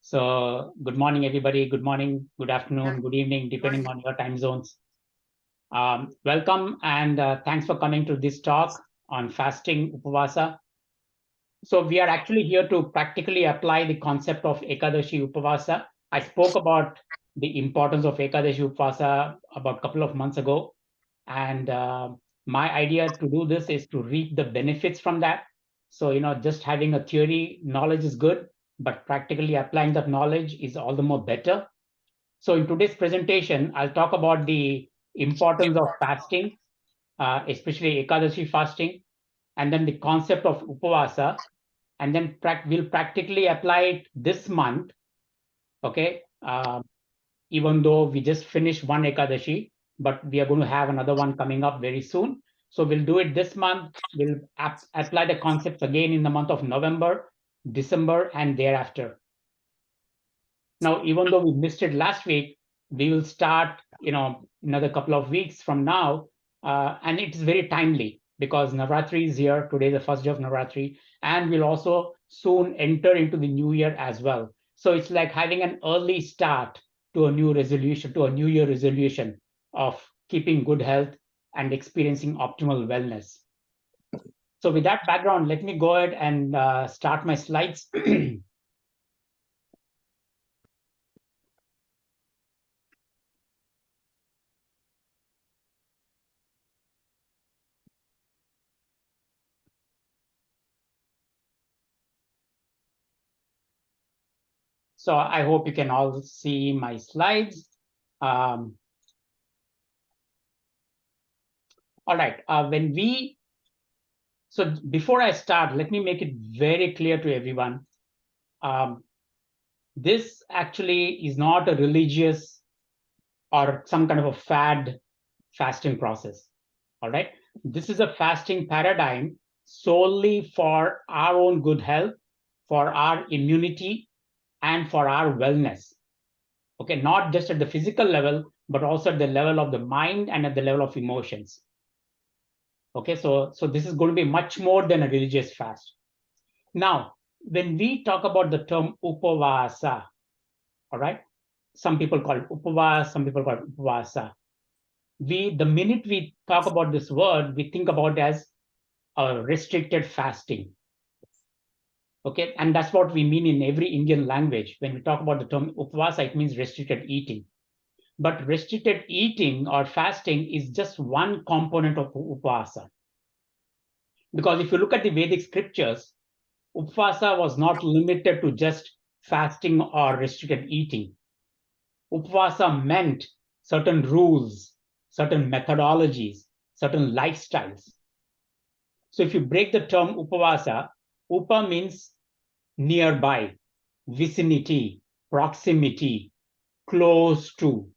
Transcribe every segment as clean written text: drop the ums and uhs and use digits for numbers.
So good morning, everybody. Good morning, good afternoon, good evening, depending on your time zones. Welcome and thanks for coming to this talk on fasting-Upavasa. So we are actually here to practically apply the concept of Ekadashi-Upavasa. I spoke about the importance of Ekadashi-Upavasa about a couple of months ago. And my idea to do this is to reap the benefits from that. So, just having a theory knowledge is good, but practically applying that knowledge is all the more better. So in today's presentation, I'll talk about the importance of fasting, especially Ekadashi fasting, and then the concept of Upavasa, and then we'll practically apply it this month, okay? Even though we just finished one Ekadashi, but we are going to have another one coming up very soon. So we'll do it this month. We'll apply the concepts again in the month of November, December, and thereafter. Now, even though we missed it last week, we will start, another couple of weeks from now. And it's very timely because Navratri is here. Today is the first day of Navratri. And we'll also soon enter into the new year as well. So it's like having an early start to a new resolution, to a new year resolution of keeping good health and experiencing optimal wellness. So with that background, let me go ahead and start my slides. So I hope you can all see my slides. All right, so before I start, let me make it very clear to everyone. This actually is not a religious or some kind of a fad fasting process, all right? This is a fasting paradigm solely for our own good health, for our immunity, and for our wellness. Okay, not just at the physical level, but also at the level of the mind and at the level of emotions. Okay, so this is going to be much more than a religious fast. Now, when we talk about the term Upavasa, all right, some people call it Upavasa, some people call it Upavasa. The minute we talk about this word, we think about it as a restricted fasting. Okay, and that's what we mean in every Indian language. When we talk about the term Upavasa, it means restricted eating. But restricted eating or fasting is just one component of Upavasa. Because if you look at the Vedic scriptures, Upavasa was not limited to just fasting or restricted eating. Upavasa meant certain rules, certain methodologies, certain lifestyles. So if you break the term Upavasa, Upa means nearby, vicinity, proximity, close to.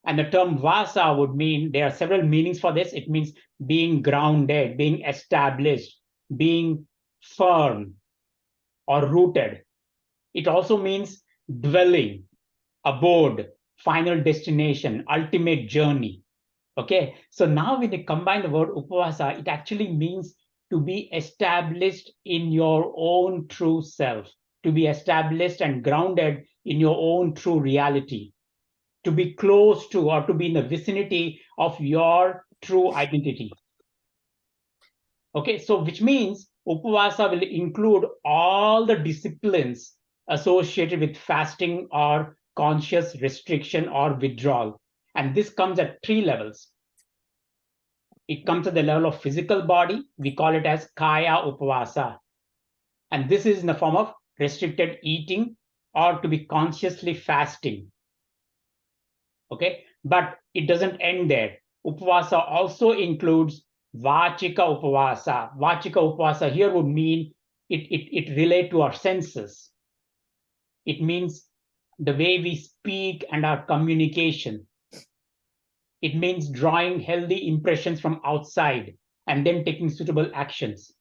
And the term Vasa would mean, there are several meanings for this. It means being grounded, being established, being firm or rooted. It also means dwelling, abode, final destination, ultimate journey. Okay, so now when you combine the word Upavasa, it actually means to be established in your own true self, to be established and grounded in your own true reality, to be close to or to be in the vicinity of your true identity. Okay, so which means Upavasa will include all the disciplines associated with fasting or conscious restriction or withdrawal. And this comes at three levels. It comes at the level of physical body. We call it as Kaya Upavasa. And this is in the form of restricted eating or to be consciously fasting. Okay, but it doesn't end there. Upavasa also includes Vachika Upavasa. Vachika Upavasa here would mean it relate to our senses. It means the way we speak and our communication. It means drawing healthy impressions from outside and then taking suitable actions.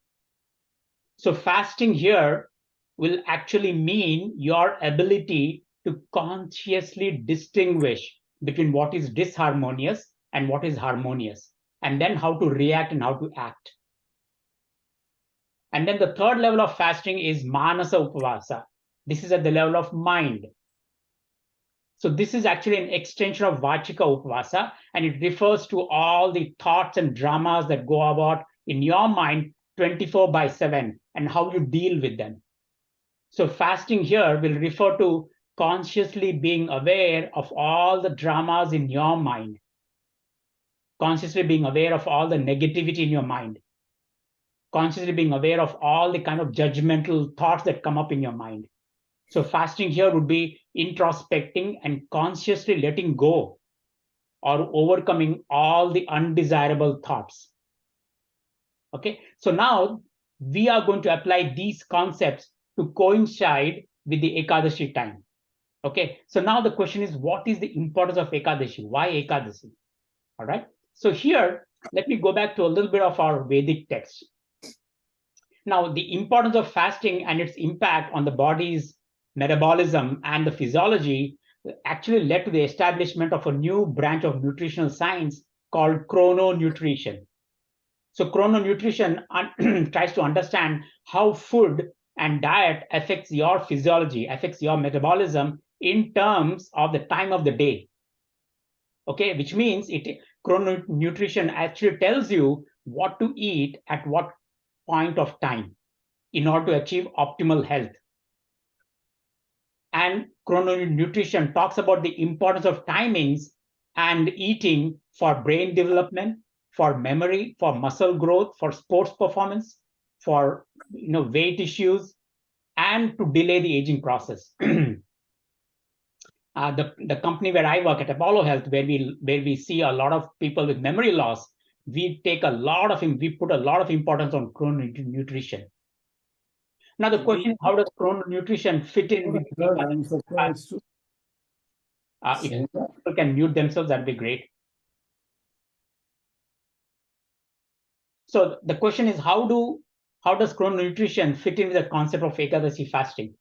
So fasting here will actually mean your ability to consciously distinguish between what is disharmonious and what is harmonious, and then how to react and how to act. And then the third level of fasting is Manasa Upavasa. This is at the level of mind. So this is actually an extension of Vachika-Upavasa, and it refers to all the thoughts and dramas that go about in your mind 24/7 and how you deal with them. So fasting here will refer to consciously being aware of all the dramas in your mind, consciously being aware of all the negativity in your mind, consciously being aware of all the kind of judgmental thoughts that come up in your mind. So fasting here would be introspecting and consciously letting go or overcoming all the undesirable thoughts. Okay, so now we are going to apply these concepts to coincide with the Ekadashi time. Okay, so now the question is, what is the importance of Ekadashi? Why Ekadashi? All right, so here, let me go back to a little bit of our Vedic text. Now, the importance of fasting and its impact on the body's metabolism and the physiology actually led to the establishment of a new branch of nutritional science called chrononutrition. So chrononutrition tries to understand how food and diet affects your physiology, affects your metabolism in terms of the time of the day. Okay, which means chrononutrition actually tells you what to eat at what point of time in order to achieve optimal health. And chrononutrition talks about the importance of timings and eating for brain development, for memory, for muscle growth, for sports performance, for weight issues, and to delay the aging process. The company where I work at, Apollo Health, where we see a lot of people with memory loss, we put a lot of importance on chrononutrition. Now the question is, how does chrononutrition fit in with if people can mute themselves, that'd be great. So the question is, how does chrononutrition fit in with the concept of Ekadashi fasting?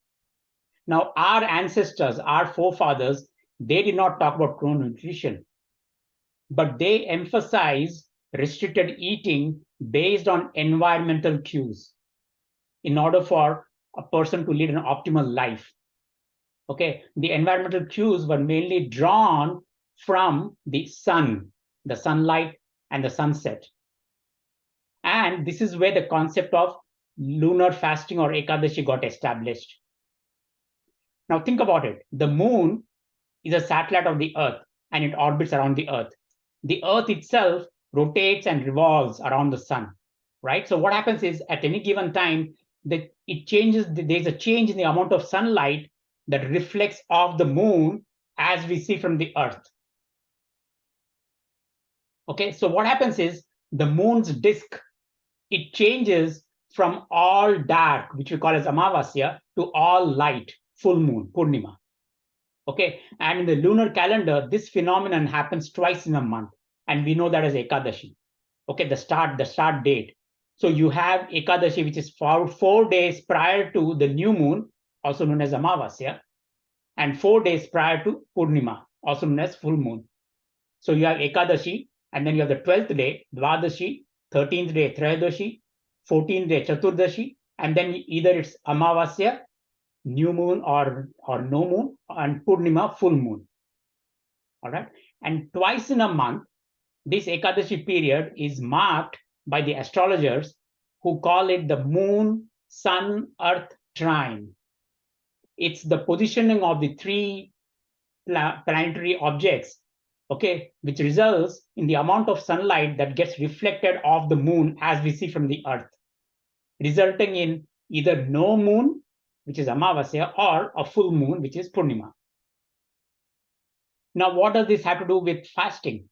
Now, our ancestors, our forefathers, they did not talk about chrononutrition, but they emphasized restricted eating based on environmental cues in order for a person to lead an optimal life. Okay, the environmental cues were mainly drawn from the sun, the sunlight, and the sunset. And this is where the concept of lunar fasting or Ekadashi got established. Now think about it. The moon is a satellite of the Earth, and it orbits around the Earth. The Earth itself rotates and revolves around the sun, right? So what happens is, at any given time, it changes. There's a change in the amount of sunlight that reflects off the moon as we see from the Earth. Okay, so what happens is, the moon's disk, it changes from all dark, which we call as Amavasya, to all light, full moon, Purnima. Okay, and in the lunar calendar, this phenomenon happens twice in a month, and we know that as Ekadashi. Okay, the start date. So you have Ekadashi, which is 4 days prior to the new moon, also known as Amavasya, and 4 days prior to Purnima, also known as full moon. So you have Ekadashi, and then you have the 12th day, Dvadashi, 13th day, Trayadashi, 14th day, Chaturdashi, and then either it's Amavasya, new moon, or no moon, and Purnima, full moon. All right, and twice in a month, this Ekadashi period is marked by the astrologers, who call it the moon, sun, earth trine. It's the positioning of the three planetary objects, okay, which results in the amount of sunlight that gets reflected off the moon as we see from the Earth, resulting in either no moon, which is Amavasya, or a full moon, which is Purnima. Now, what does this have to do with fasting?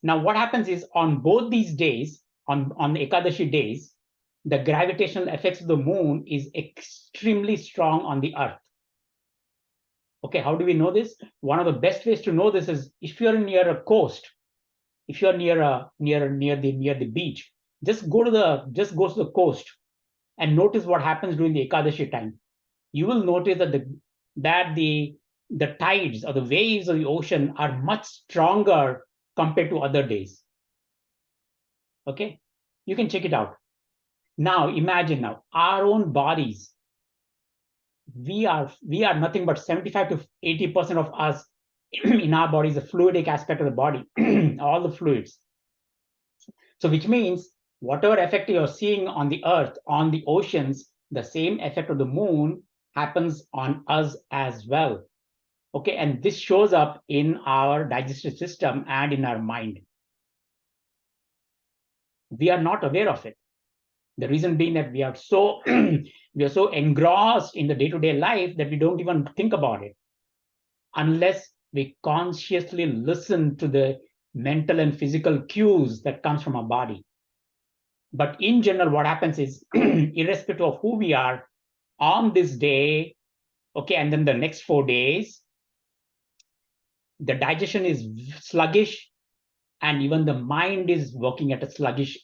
Now, what happens is, on both these days, on the Ekadashi days, the gravitational effects of the moon is extremely strong on the Earth. Okay, how do we know this? One of the best ways to know this is, if you're near a coast, if you're near the beach, just go to the coast and notice what happens during the Ekadashi time. You will notice that the tides or the waves of the ocean are much stronger compared to other days. Okay, you can check it out. Now imagine our own bodies. we are nothing but 75 to 80% of us in our body is the fluidic aspect of the body, all the fluids. So which means whatever effect you're seeing on the earth, on the oceans, the same effect of the moon happens on us as well. Okay, and this shows up in our digestive system and in our mind. We are not aware of it. The reason being that we are so we are so engrossed in the day-to-day life that we don't even think about it unless we consciously listen to the mental and physical cues that comes from our body. But in general, what happens is, irrespective of who we are on this day, okay, and then the next 4 days, the digestion is sluggish, and even the mind is working at a sluggish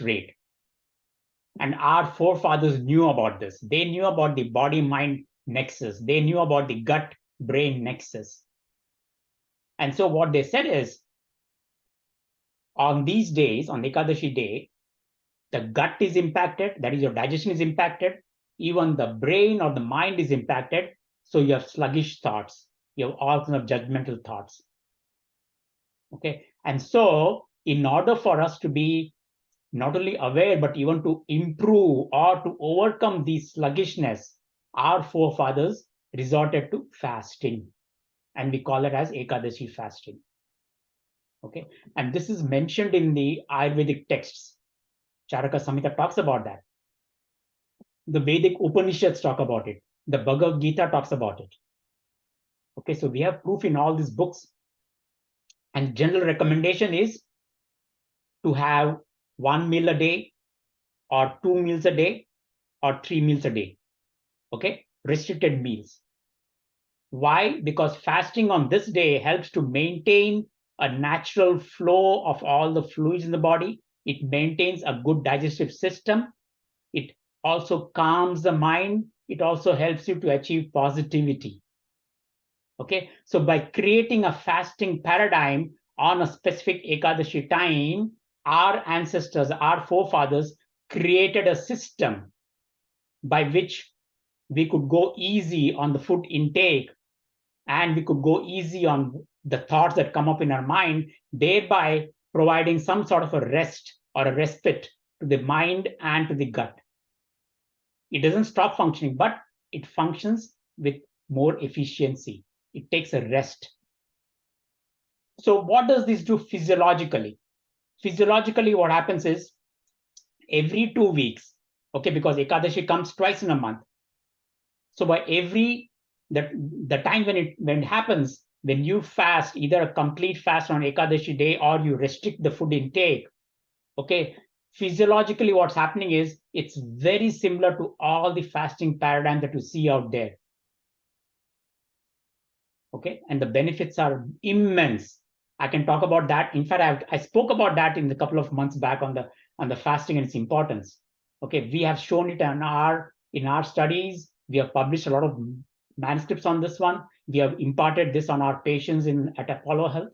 rate. And our forefathers knew about this. They knew about the body-mind nexus. They knew about the gut-brain nexus. And so what they said is, on these days, on Ekadashi day, the gut is impacted, that is, your digestion is impacted, even the brain or the mind is impacted, so you have sluggish thoughts, you have all kinds of judgmental thoughts. Okay, and so in order for us to be not only aware, but even to improve or to overcome this sluggishness, our forefathers resorted to fasting, and we call it as Ekadashi fasting. Okay, and this is mentioned in the Ayurvedic texts. Charaka Samhita talks about that. The Vedic Upanishads talk about it. The Bhagavad Gita talks about it. Okay, so we have proof in all these books. And general recommendation is to have 1 meal a day, or 2 meals a day, or 3 meals a day. Okay, restricted meals. Why? Because fasting on this day helps to maintain a natural flow of all the fluids in the body. It maintains a good digestive system. It also calms the mind. It also helps you to achieve positivity. Okay, so by creating a fasting paradigm on a specific Ekadashi time, our ancestors, our forefathers created a system by which we could go easy on the food intake, and we could go easy on the thoughts that come up in our mind, thereby providing some sort of a rest or a respite to the mind and to the gut. It doesn't stop functioning, but it functions with more efficiency. It takes a rest. So what does this do physiologically? Physiologically, what happens is every 2 weeks, okay, because Ekadashi comes twice in a month. So by the time when it happens, when you fast, either a complete fast on Ekadashi day or you restrict the food intake, okay, physiologically what's happening is it's very similar to all the fasting paradigm that you see out there. Okay, and the benefits are immense. I can talk about that. In fact, I spoke about that in a couple of months back on the fasting and its importance. Okay, we have shown it in our studies. We have published a lot of manuscripts on this one. We have imparted this on our patients at Apollo Health.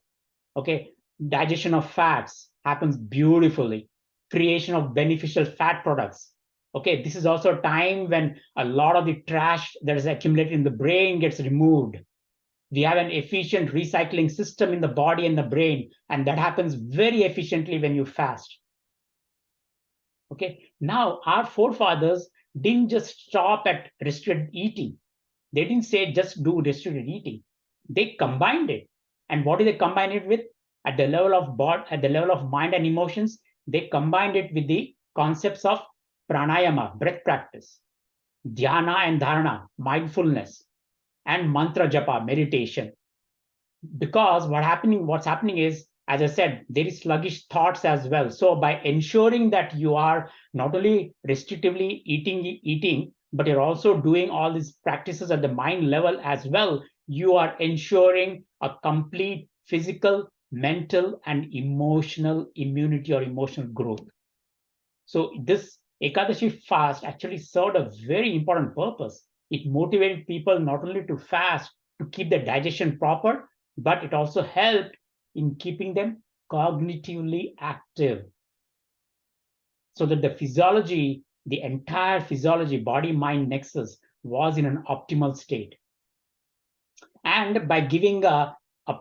Okay, digestion of fats happens beautifully. Creation of beneficial fat products. Okay, this is also a time when a lot of the trash that is accumulated in the brain gets removed. We have an efficient recycling system in the body and the brain, and that happens very efficiently when you fast. Okay, now our forefathers didn't just stop at restricted eating. They didn't say just do restricted eating. They combined it. And what did they combine it with? At the level of mind and emotions, they combined it with the concepts of pranayama, breath practice, dhyana and dharana, mindfulness, and mantra japa, meditation. Because what's happening is, as I said, there is sluggish thoughts as well. So by ensuring that you are not only restrictively eating, but you're also doing all these practices at the mind level as well, you are ensuring a complete physical, mental, and emotional immunity or emotional growth. So this Ekadashi fast actually served a very important purpose. It motivated people not only to fast to keep their digestion proper, but it also helped in keeping them cognitively active, so that the physiology the entire physiology, body-mind nexus was in an optimal state. And by giving a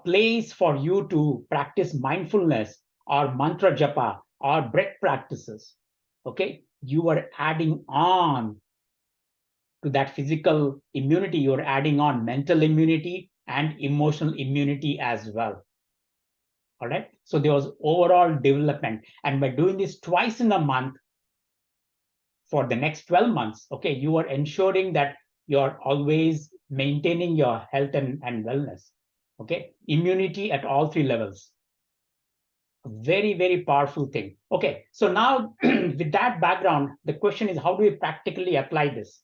place for you to practice mindfulness or mantra japa or breath practices, okay, you are adding on to that physical immunity, you're adding on mental immunity and emotional immunity as well. All right. So there was overall development. And by doing this twice in a month for the next 12 months, okay, you are ensuring that you're always maintaining your health and wellness. Okay. Immunity at all three levels. A very, very powerful thing. Okay. So now with that background, the question is, how do we practically apply this?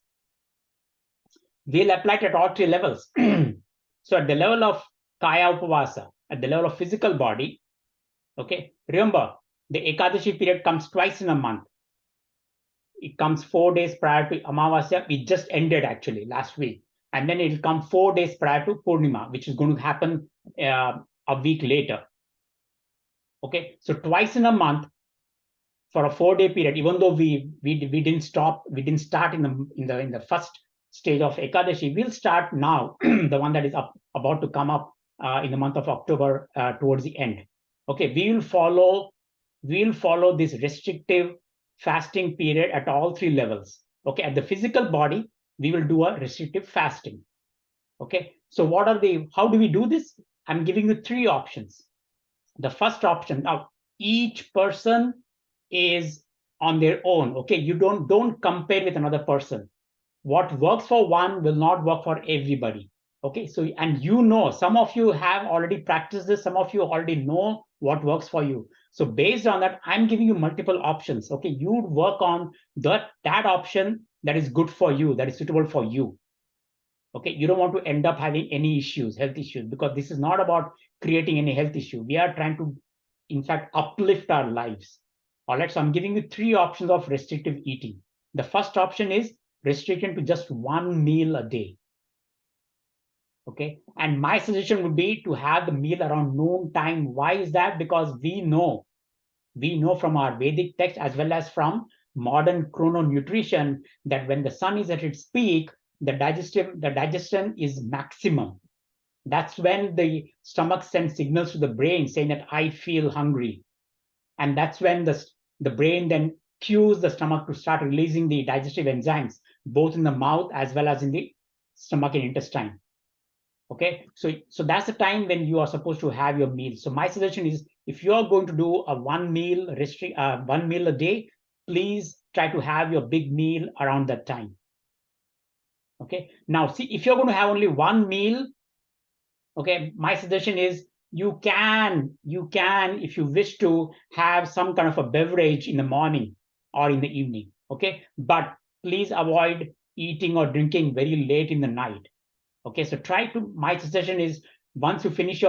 We'll apply it at all three levels. So at the level of Kaya Upavasa, at the level of physical body, okay, remember the Ekadashi period comes twice in a month. It comes 4 days prior to Amavasya. It just ended actually last week. And then it'll come 4 days prior to Purnima, which is going to happen a week later. Okay, so twice in a month for a 4-day period, even though we didn't start in the first stage of Ekadashi, we'll start now, the one that is about to come up in the month of October towards the end. Okay, we'll follow this restrictive fasting period at all three levels. Okay, at the physical body, we will do a restrictive fasting. Okay, so how do we do this? I'm giving you 3 options. The first option, now each person is on their own. Okay, you don't compare with another person. What works for one will not work for everybody. Okay, so, and some of you have already practiced this, some of you already know what works for you. So based on that, I'm giving you multiple options. Okay, you work on that option that is good for you, that is suitable for you. Okay, you don't want to end up having any health issues, because this is not about creating any health issue. We are trying to, in fact, uplift our lives. All right, so I'm giving you 3 options of restrictive eating. The first option is restriction to just 1 meal a day. Okay, and my suggestion would be to have the meal around noon time. Why is that? Because we know from our Vedic text as well as from modern chrononutrition that when the sun is at its peak, the digestion is maximum. That's when the stomach sends signals to the brain saying that I feel hungry. And that's when the brain then cues the stomach to start releasing the digestive enzymes, both in the mouth as well as in the stomach and intestine. Okay, so that's the time when you are supposed to have your meal. So my suggestion is, if you're going to do a 1 meal a day, please try to have your big meal around that time. Okay, now see, if you're going to have only 1 meal, okay, my suggestion is you can, if you wish to, have some kind of a beverage in the morning or in the evening. Okay, but please avoid eating or drinking very late in the night. Okay, so my suggestion is, once you finish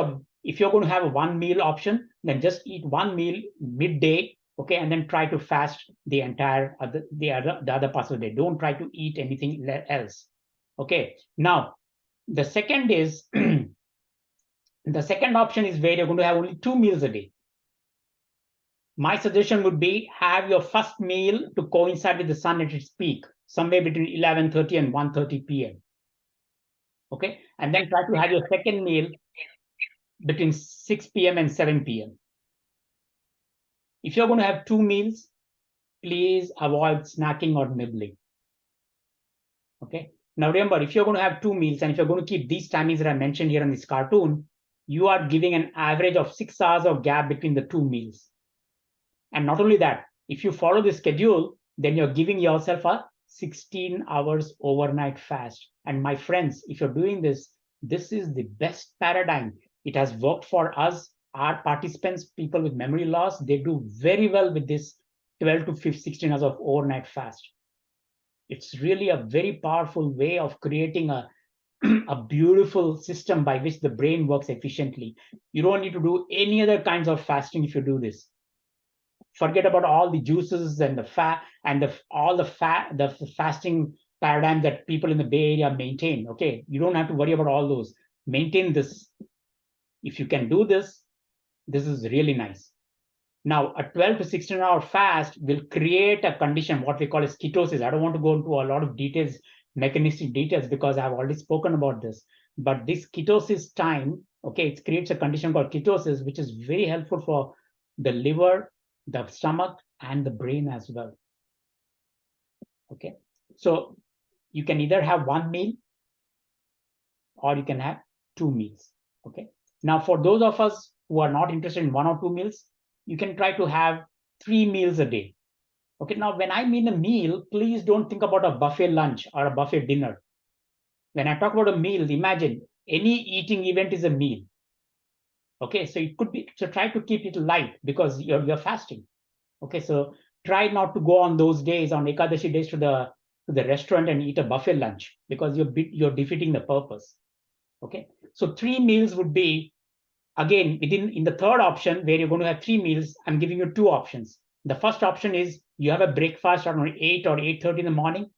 if you're going to have a 1 meal option, then just eat 1 meal midday, okay, and then try to fast the entire the other parts of the day. Don't try to eat anything else. Okay, now the second is the second option is where you're going to have only 2 meals a day. My suggestion would be, have your first meal to coincide with the sun at its peak, somewhere between 11:30 and 1:30 p.m. Okay, and then try to have your second meal between 6 p.m. and 7 p.m. If you're going to have 2 meals, please avoid snacking or nibbling. Okay, now remember, if you're going to have 2 meals and if you're going to keep these timings that I mentioned here in this cartoon, you are giving an average of 6 hours of gap between the 2 meals. And not only that, if you follow the schedule, then you're giving yourself a 16 hours overnight fast. And my friends, if you're doing this, this is the best paradigm. It has worked for us, our participants, people with memory loss. They do very well with this 12 to 16 hours of overnight fast. It's really a very powerful way of creating a beautiful system by which the brain works efficiently. You don't need to do any other kinds of fasting if you do this. Forget about all the juices and the fat and the fasting paradigm that people in the Bay Area maintain. Okay, you don't have to worry about all those. Maintain this. If you can do this, this is really nice. Now, a 12 to 16-hour fast will create a condition, what we call as ketosis. I don't want to go into a lot of details, mechanistic details, because I've already spoken about this. But this ketosis time, okay, it creates a condition called ketosis, which is very helpful for the liver, the stomach, and the brain as well. Okay, so you can either have one meal or you can have two meals. Okay, now for those of us who are not interested in one or two meals, you can try to have 3 meals a day. Okay, now when I mean a meal, please don't think about a buffet lunch or a buffet dinner. When I talk about a meal, imagine any eating event is a meal. Okay, so it could be, so try to keep it light because you're fasting. Okay, so try not to go on those days, on Ekadashi days, to the restaurant and eat a buffet lunch, because you're defeating the purpose. Okay, so 3 meals would be, again, in the third option where you're going to have 3 meals, I'm giving you two options. The first option is you have a breakfast around 8 or 8:30 in the morning,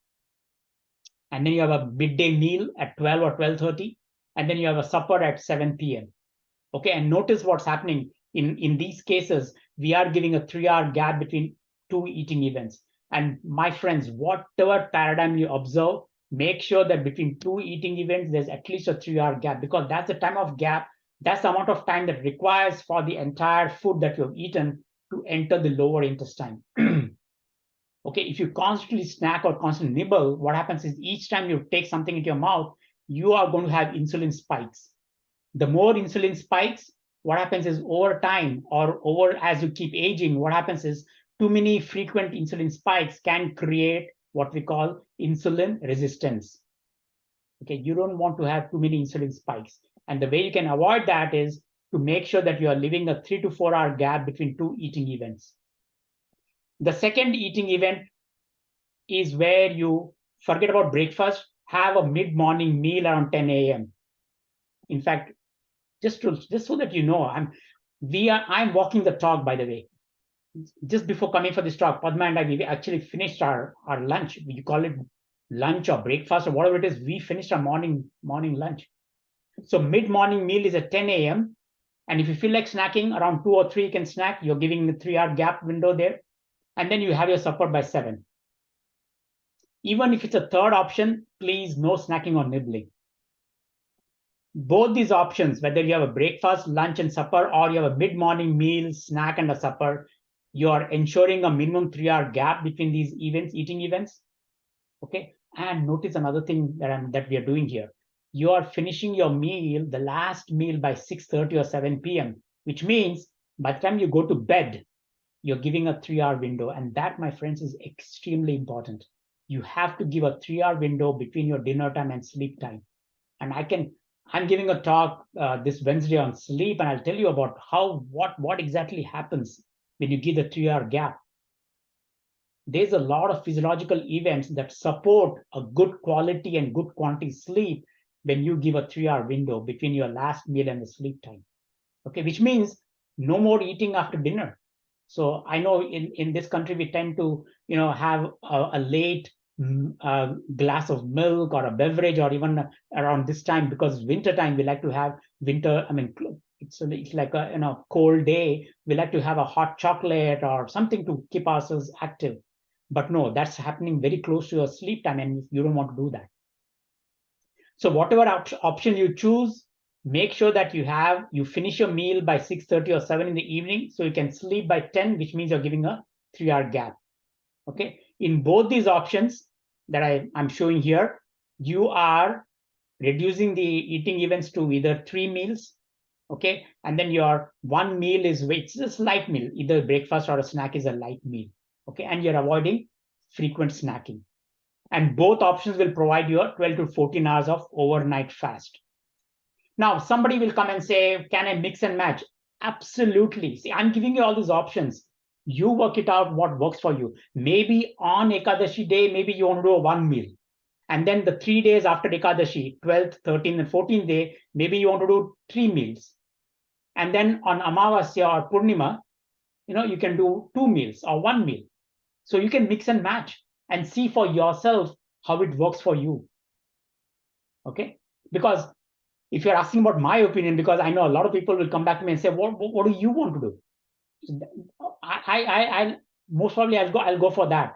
and then you have a midday meal at 12 or 12:30, and then you have a supper at 7 p.m. Okay, and notice what's happening in these cases. We are giving a 3-hour gap between two eating events. And my friends, whatever paradigm you observe, make sure that between two eating events, there's at least a 3-hour gap, because that's the time of gap. That's the amount of time that requires for the entire food that you've eaten to enter the lower intestine. Okay, if you constantly snack or constantly nibble, what happens is each time you take something into your mouth, you are going to have insulin spikes. The more insulin spikes, what happens is over time, or over as you keep aging, what happens is too many frequent insulin spikes can create what we call insulin resistance. Okay, you don't want to have too many insulin spikes. And the way you can avoid that is to make sure that you are leaving a 3 to 4 hour gap between two eating events. The second eating event is where you forget about breakfast, have a mid-morning meal around 10 a.m. In fact, just so that you know, I'm walking the talk, by the way. Just before coming for this talk, Padma and I, we actually finished our lunch. You call it lunch or breakfast or whatever it is. We finished our morning lunch. So mid-morning meal is at 10 a.m. And if you feel like snacking around 2 or 3, you can snack. You're giving the 3-hour gap window there. And then you have your supper by 7. Even if it's a third option, please, no snacking or nibbling. Both these options, whether you have a breakfast, lunch, and supper, or you have a mid-morning meal, snack, and a supper, you are ensuring a minimum 3-hour gap between these eating events. Okay, and notice another thing that we are doing here. You are finishing your meal, the last meal, by 6:30 or 7 p.m., which means by the time you go to bed, you're giving a 3-hour window, and that, my friends, is extremely important. You have to give a 3-hour window between your dinner time and sleep time. And I'm giving a talk this Wednesday on sleep, and I'll tell you about what exactly happens when you give the 3-hour gap. There's a lot of physiological events that support a good quality and good quantity sleep when you give a 3-hour window between your last meal and the sleep time. Okay, which means no more eating after dinner. So I know in this country we tend to have a late glass of milk or a beverage, or even around this time, because winter time we like to have it's like a cold day, we like to have a hot chocolate or something to keep ourselves active. But no, that's happening very close to your sleep time, and you don't want to do that. So whatever option you choose, make sure that you finish your meal by 6:30 or 7 in the evening, so you can sleep by 10, which means you're giving a 3-hour gap. Okay, in both these options that I'm showing here, you are reducing the eating events to either 3 meals. Okay, and then your one meal it's just light meal, either breakfast or a snack is a light meal. Okay, and you're avoiding frequent snacking. And both options will provide you 12 to 14 hours of overnight fast. Now, somebody will come and say, can I mix and match? Absolutely. See, I'm giving you all these options. You work it out what works for you. Maybe on Ekadashi day, maybe you want to do a one meal. And then the 3 days after Ekadashi, 12th, 13th, and 14th day, maybe you want to do 3 meals. And then on Amavasya or Purnima, you can do 2 meals or 1 meal. So you can mix and match and see for yourself how it works for you. Okay? Because if you're asking about my opinion, because I know a lot of people will come back to me and say, what do you want to do? I most probably I'll go for that.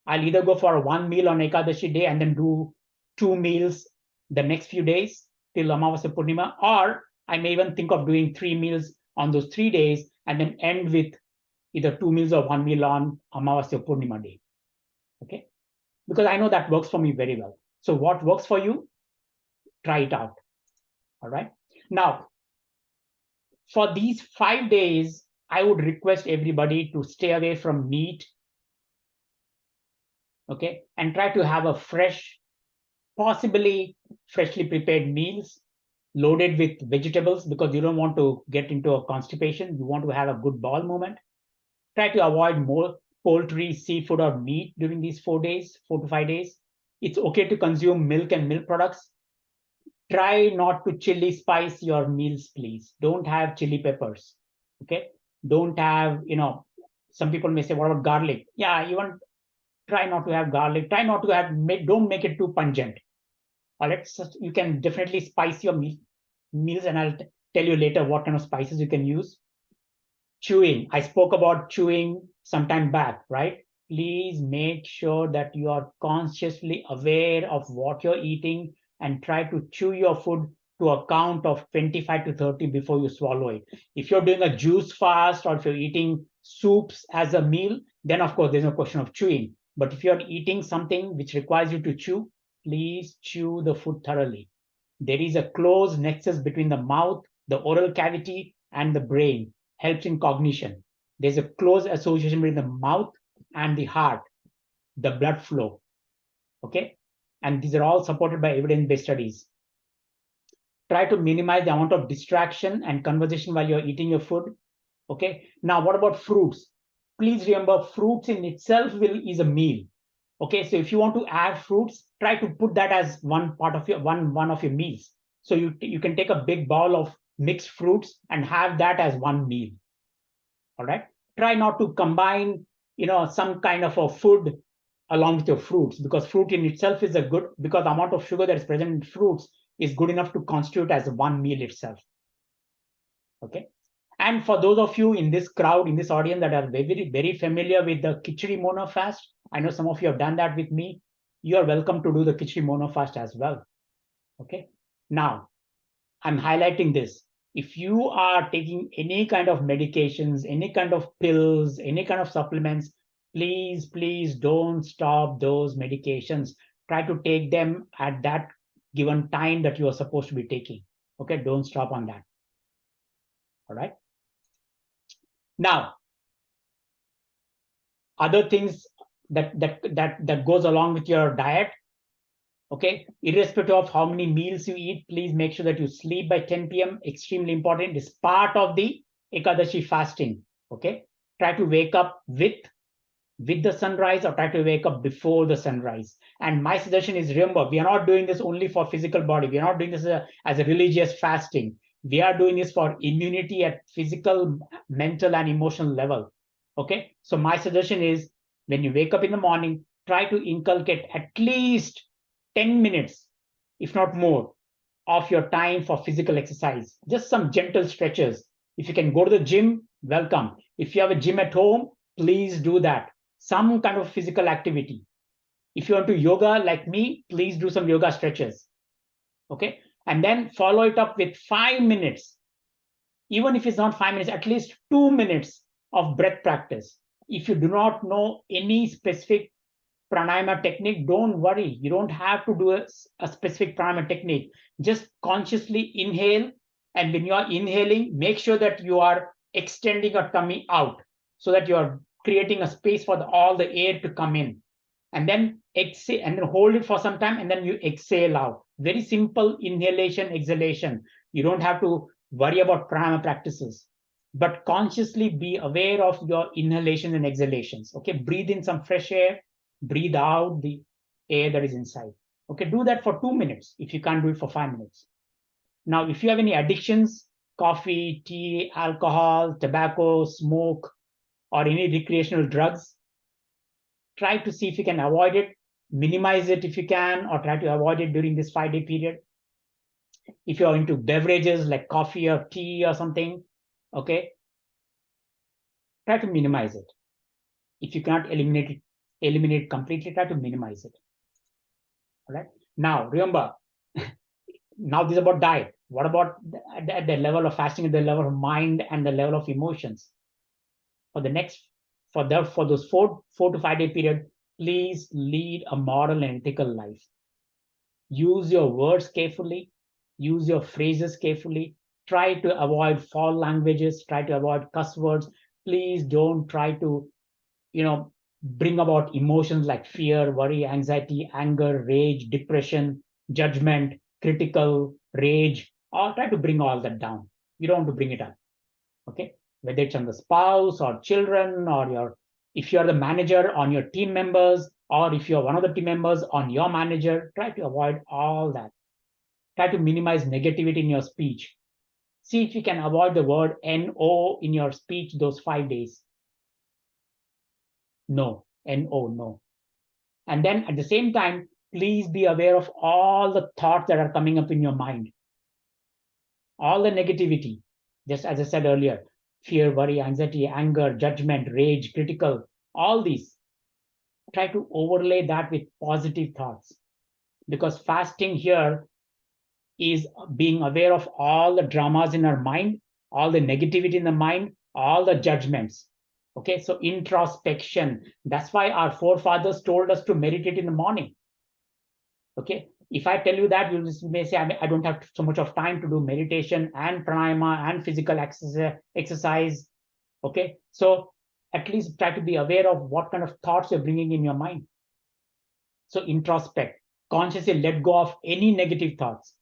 I'll either go for one meal on Ekadashi day and then do 2 meals the next few days till Amavasya Purnima, or I may even think of doing 3 meals on those 3 days and then end with either 2 meals or one meal on Amavasya Purnima day. Okay, because I know that works for me very well. So what works for you, try it out. All right. Now, for these 5 days, I would request everybody to stay away from meat. Okay, and try to have a fresh, possibly freshly prepared meals loaded with vegetables, because you don't want to get into a constipation. You want to have a good bowel movement. Try to avoid more poultry, seafood, or meat during these 4 days, 4 to 5 days. It's okay to consume milk and milk products. Try not to chili spice your meals, please. Don't have chili peppers. Okay. Don't have, some people may say, what about garlic? Yeah, even try not to have garlic. Try not to have, don't make it too pungent. All right. So you can definitely spice your meals, and I'll tell you later what kind of spices you can use. Chewing. I spoke about chewing some time back, right? Please make sure that you are consciously aware of what you're eating and try to chew your food to a count of 25 to 30 before you swallow it. If you're doing a juice fast or if you're eating soups as a meal, then of course there's no question of chewing. But if you're eating something which requires you to chew, please chew the food thoroughly. There is a close nexus between the mouth, the oral cavity, and the brain. Helps in cognition. There's a close association between the mouth and the heart, the blood flow. Okay. And these are all supported by evidence-based studies. Try to minimize the amount of distraction and conversation while you're eating your food. Okay. Now, what about fruits? Please remember, fruits in itself is a meal. Okay. So if you want to add fruits, try to put that as one part of your one of your meals. So you can take a big bowl of mixed fruits and have that as one meal. All right. Try not to combine, some kind of a food along with your fruits, because fruit in itself is because the amount of sugar that is present in fruits is good enough to constitute as one meal itself. Okay. And for those of you in this crowd, in this audience that are very, very familiar with the Khichdi mono fast, I know some of you have done that with me. You are welcome to do the Khichdi mono fast as well. Okay. Now, I'm highlighting this. If you are taking any kind of medications, any kind of pills, any kind of supplements, please don't stop those medications. Try to take them at that given time that you are supposed to be taking. Okay, don't stop on that. All right. Now, other things that goes along with your diet. Okay, irrespective of how many meals you eat, please make sure that you sleep by 10 p.m. Extremely important. It's part of the Ekadashi fasting. Okay, try to wake up with the sunrise or try to wake up before the sunrise. And my suggestion is, remember, we are not doing this only for physical body. We are not doing this as a religious fasting. We are doing this for immunity at physical, mental, and emotional level. Okay, so my suggestion is, when you wake up in the morning, try to inculcate at least 10 minutes, if not more, of your time for physical exercise. Just some gentle stretches. If you can go to the gym, welcome. If you have a gym at home, please do that. Some kind of physical activity. If you want to yoga like me, please do some yoga stretches. Okay. And then follow it up with 5 minutes. Even if it's not 5 minutes, at least 2 minutes of breath practice. If you do not know any specific pranayama technique, don't worry. You don't have to do a specific pranayama technique. Just consciously inhale. And when you are inhaling, make sure that you are extending your tummy out so that you are creating a space for all the air to come in. And then exhale and then hold it for some time and then you exhale out. Very simple inhalation, exhalation. You don't have to worry about pranayama practices, but consciously be aware of your inhalations and exhalations. Okay, breathe in some fresh air, breathe out the air that is inside. Okay, do that for 2 minutes if you can't do it for 5 minutes. Now, if you have any addictions, coffee, tea, alcohol, tobacco, smoke, or any recreational drugs, try to see if you can avoid it, minimize it if you can, or try to avoid it during this 5-day period. If you're into beverages like coffee or tea or something, okay, try to minimize it. If you cannot eliminate completely, try to minimize it. All right. Now, remember, now this is about diet. What about at the level of fasting, at the level of mind and the level of emotions? For the next, for those 4 to 5 day period, please lead a moral and ethical life. Use your words carefully. Use your phrases carefully. Try to avoid foul languages. Try to avoid cuss words. Please don't try to, bring about emotions like fear, worry, anxiety, anger, rage, depression, judgment, critical, rage, or try to bring all that down. You don't want to bring it up. Okay. Whether it's on the spouse or children, or if you're the manager on your team members, or if you're one of the team members on your manager, try to avoid all that. Try to minimize negativity in your speech. See if you can avoid the word no in your speech those 5 days. No, no, no. And then at the same time, please be aware of all the thoughts that are coming up in your mind. All the negativity, just as I said earlier, fear, worry, anxiety, anger, judgment, rage, critical, all these. Try to overlay that with positive thoughts. Because fasting here is being aware of all the dramas in our mind, all the negativity in the mind, all the judgments. Okay, so introspection. That's why our forefathers told us to meditate in the morning. Okay, if I tell you that, you may say, I don't have so much of time to do meditation and pranayama and physical exercise. Okay, so at least try to be aware of what kind of thoughts you're bringing in your mind. So introspect, consciously let go of any negative thoughts.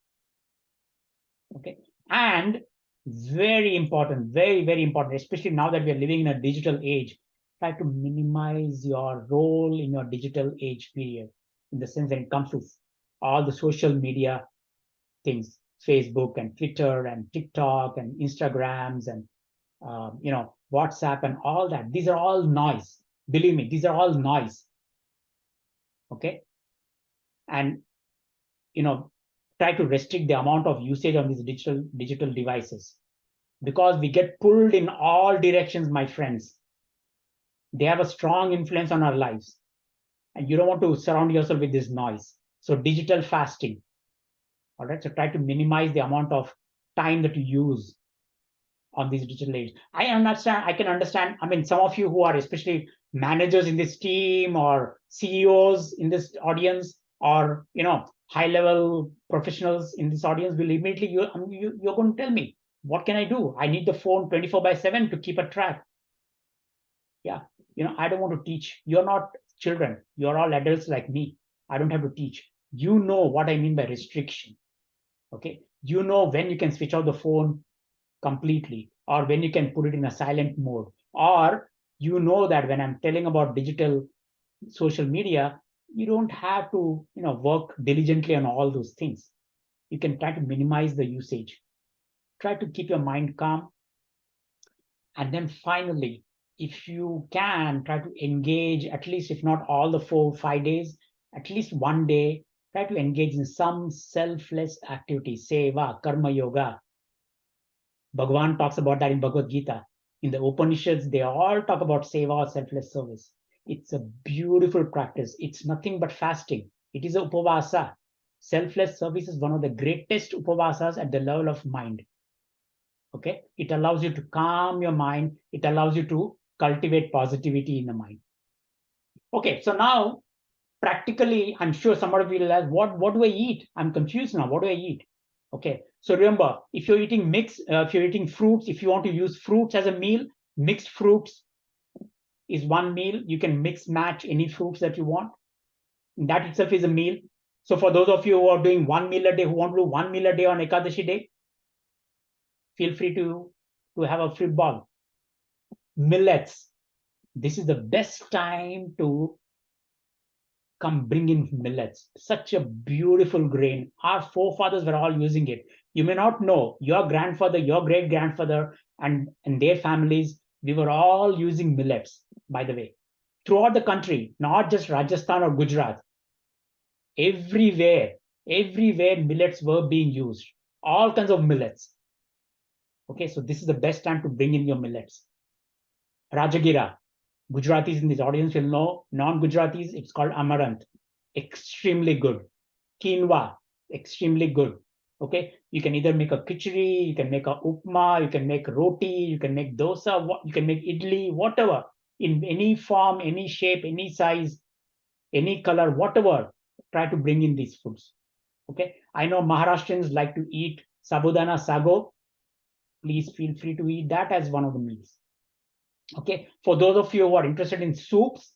Okay, and very important, very, very important, especially now that we are living in a digital age, try to minimize your role in your digital age period, in the sense that it comes to all the social media things, Facebook and Twitter and TikTok and Instagrams and WhatsApp and all that. These are all noise. Believe me, these are all noise. Okay, and try to restrict the amount of usage on these digital devices, because we get pulled in all directions, my friends. They have a strong influence on our lives, and you don't want to surround yourself with this noise. So digital fasting. All right, so try to minimize the amount of time that you use on these digital age. I can understand. I mean, some of you who are especially managers in this team or CEOs in this audience, or high-level professionals in this audience will immediately, you're going to tell me, what can I do? I need the phone 24/7 to keep a track. Yeah, I don't want to teach. You're not children. You're all adults like me. I don't have to teach. You know what I mean by restriction. Okay, you know when you can switch off the phone completely, or when you can put it in a silent mode, or that when I'm telling about digital social media, you don't have to work diligently on all those things. You can try to minimize the usage. Try to keep your mind calm. And then finally, if you can, try to engage, at least if not all the 4 5 days, at least one day, try to engage in some selfless activity, seva, karma yoga. Bhagavan talks about that in Bhagavad Gita. In the Upanishads, they all talk about seva or selfless service. It's a beautiful practice. It's nothing but fasting. It is a UpaVaasa. Selfless service is one of the greatest UpaVaasas at the level of mind. Okay, it allows you to calm your mind. It allows you to cultivate positivity in the mind. Okay, so now practically, I'm sure somebody will ask, what do I eat? I'm confused now. What do I eat? Okay, so remember, if you're eating if you're eating fruits, if you want to use fruits as a meal, mixed fruits is one meal. You can mix match any fruits that you want. That itself is a meal. So for those of you who are doing 1 meal a day, who want to do 1 meal a day on Ekadashi day, feel free to have a fruit ball. Millets. This is the best time to come bring in millets. Such a beautiful grain. Our forefathers were all using it. You may not know, your grandfather, your great-grandfather, and their families, we were all using millets, by the way. Throughout the country, not just Rajasthan or Gujarat. Everywhere millets were being used. All kinds of millets. Okay, so this is the best time to bring in your millets. Rajagira. Gujaratis in this audience will know. Non-Gujaratis, it's called amaranth. Extremely good. Quinoa, extremely good. Okay, you can either make a khichdi, you can make a upma, you can make roti, you can make dosa, you can make idli, whatever, in any form, any shape, any size, any color, whatever. Try to bring in these foods. Okay, I know Maharashtrians like to eat sabudana sago. Please feel free to eat that as one of the meals. Okay, for those of you who are interested in soups,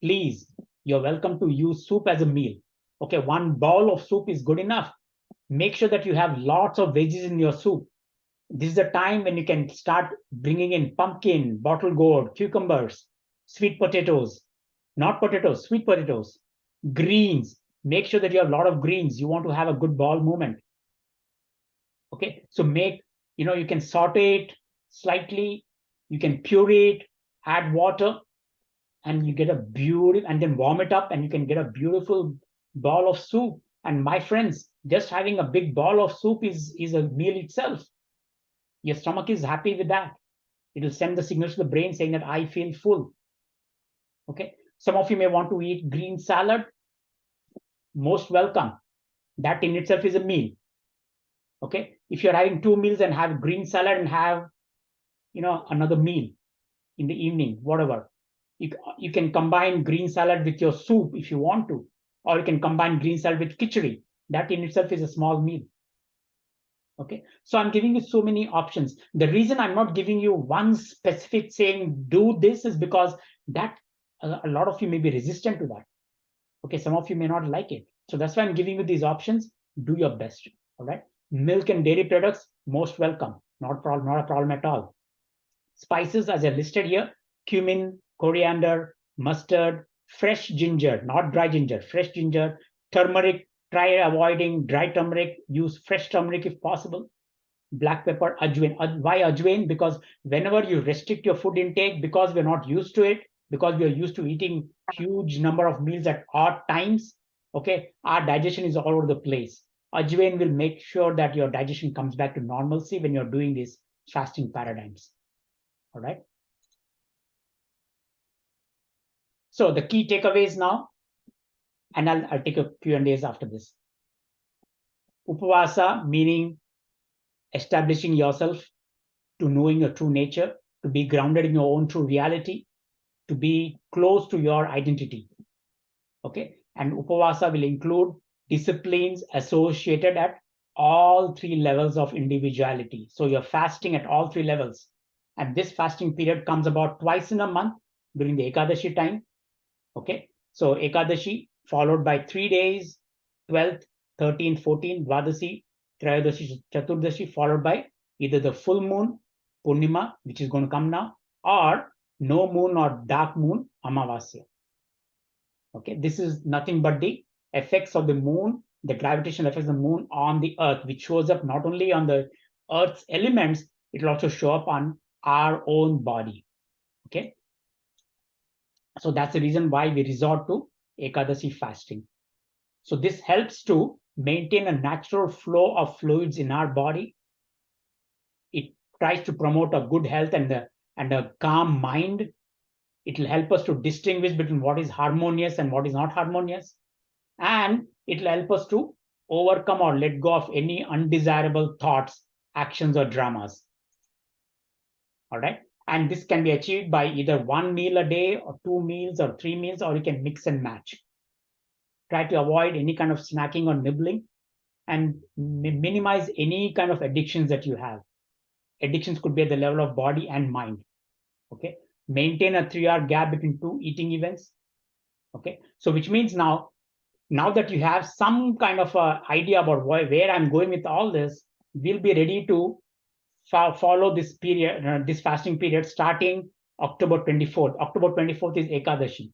please, you're welcome to use soup as a meal. Okay, one bowl of soup is good enough. Make sure that you have lots of veggies in your soup. This is the time when you can start bringing in pumpkin, bottle gourd, cucumbers, sweet potatoes, not potatoes, sweet potatoes, greens. Make sure that you have a lot of greens. You want to have a good bowel movement. Okay, so you can saute it slightly, you can puree it, add water, and you get a beautiful, and then warm it up, and you can get a beautiful bowl of soup. And my friends, just having a big bowl of soup is a meal itself. Your stomach is happy with that. It will send the signals to the brain saying that I feel full. Okay, some of you may want to eat green salad. Most welcome. That in itself is a meal. Okay, if you're having 2 meals and have green salad and have another meal in the evening, whatever, you can combine green salad with your soup if you want to, or you can combine green salad with khichdi. That in itself is a small meal. Okay, so I'm giving you so many options. The reason I'm not giving you one specific saying do this is because that a lot of you may be resistant to that. Okay, some of you may not like it, so that's why I'm giving you these options. Do your best. All right, milk and dairy products, most welcome. Not a problem at all. Spices, as I listed here: cumin, coriander, mustard, fresh ginger, not dry ginger, fresh ginger, turmeric. Try avoiding dry turmeric. Use fresh turmeric if possible. Black pepper, ajwain. Why ajwain? Because whenever you restrict your food intake, because we're not used to it, because we are used to eating huge number of meals at odd times, okay, our digestion is all over the place. Ajwain will make sure that your digestion comes back to normalcy when you're doing these fasting paradigms. All right. So the key takeaways now, and I'll take a Q&As after this. Upavasa, meaning establishing yourself to knowing your true nature, to be grounded in your own true reality, to be close to your identity. Okay, and Upavasa will include disciplines associated at all 3 levels of individuality. So you're fasting at all 3 levels. And this fasting period comes about twice in a month during the Ekadashi time. Okay, so Ekadashi followed by 3 days, 12th, 13th, 14th, Dwadasi, Trayodasi, Chaturdashi, followed by either the full moon, Purnima, which is going to come now, or no moon or dark moon, Amavasya. Okay, this is nothing but the effects of the moon, the gravitational effects of the moon on the earth, which shows up not only on the earth's elements, it will also show up on our own body. Okay, so that's the reason why we resort to Ekadasi fasting. So this helps to maintain a natural flow of fluids in our body. It tries to promote a good health and a calm mind. It will help us to distinguish between what is harmonious and what is not harmonious. And it will help us to overcome or let go of any undesirable thoughts, actions, or dramas. All right. And this can be achieved by either 1 meal a day or 2 meals or 3 meals, or you can mix and match. Try to avoid any kind of snacking or nibbling, and minimize any kind of addictions that you have. Addictions could be at the level of body and mind. Okay. Maintain a 3-hour gap between 2 eating events. Okay. So which means now that you have some kind of a idea about where I'm going with all this, we'll be ready to follow this period, this fasting period, starting October 24th. October 24th is Ekadashi.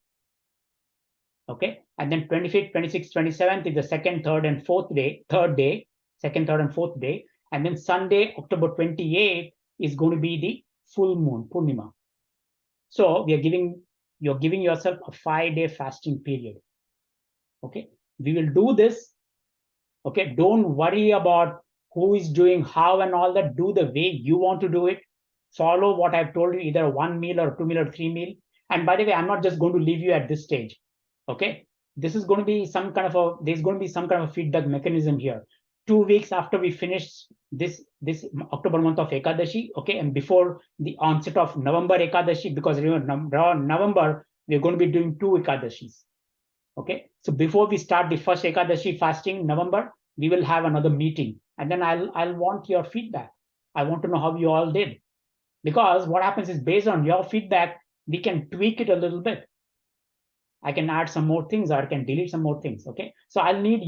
Okay, and then 25th, 26th, 27th is the second, third, and fourth day, second, third, and fourth day. And then Sunday, October 28th, is going to be the full moon, Purnima. So you're giving yourself a 5-day fasting period. Okay, we will do this. Okay, don't worry about who is doing how and all that. Do the way you want to do it. follow what I've told you, either 1 meal or 2 meal or 3 meal. And by the way, I'm not just going to leave you at this stage. Okay. This is going to be there's going to be some kind of feedback mechanism here. 2 weeks after we finish this October month of Ekadashi, okay, and before the onset of November Ekadashi, because remember, November, we're going to be doing 2 Ekadashis. Okay. So before we start the first Ekadashi fasting in November, we will have another meeting. And then I'll want your feedback. I want to know how you all did. Because what happens is, based on your feedback, we can tweak it a little bit. I can add some more things, or I can delete some more things. Okay. So I'll need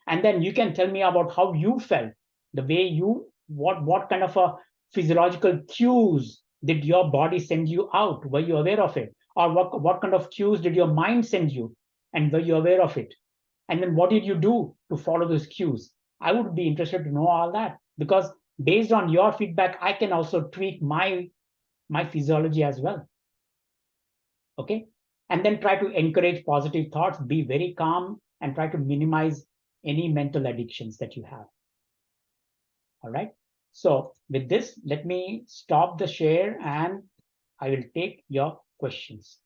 and then you can tell me about how you felt, the way what kind of a physiological cues did your body send you out? Were you aware of it? Or what kind of cues did your mind send you? And were you aware of it? And then what did you do to follow those cues? I would be interested to know all that, because based on your feedback, I can also tweak my physiology as well. Okay. And then try to encourage positive thoughts, be very calm, and try to minimize any mental addictions that you have. All right. So with this, let me stop the share and I will take your questions.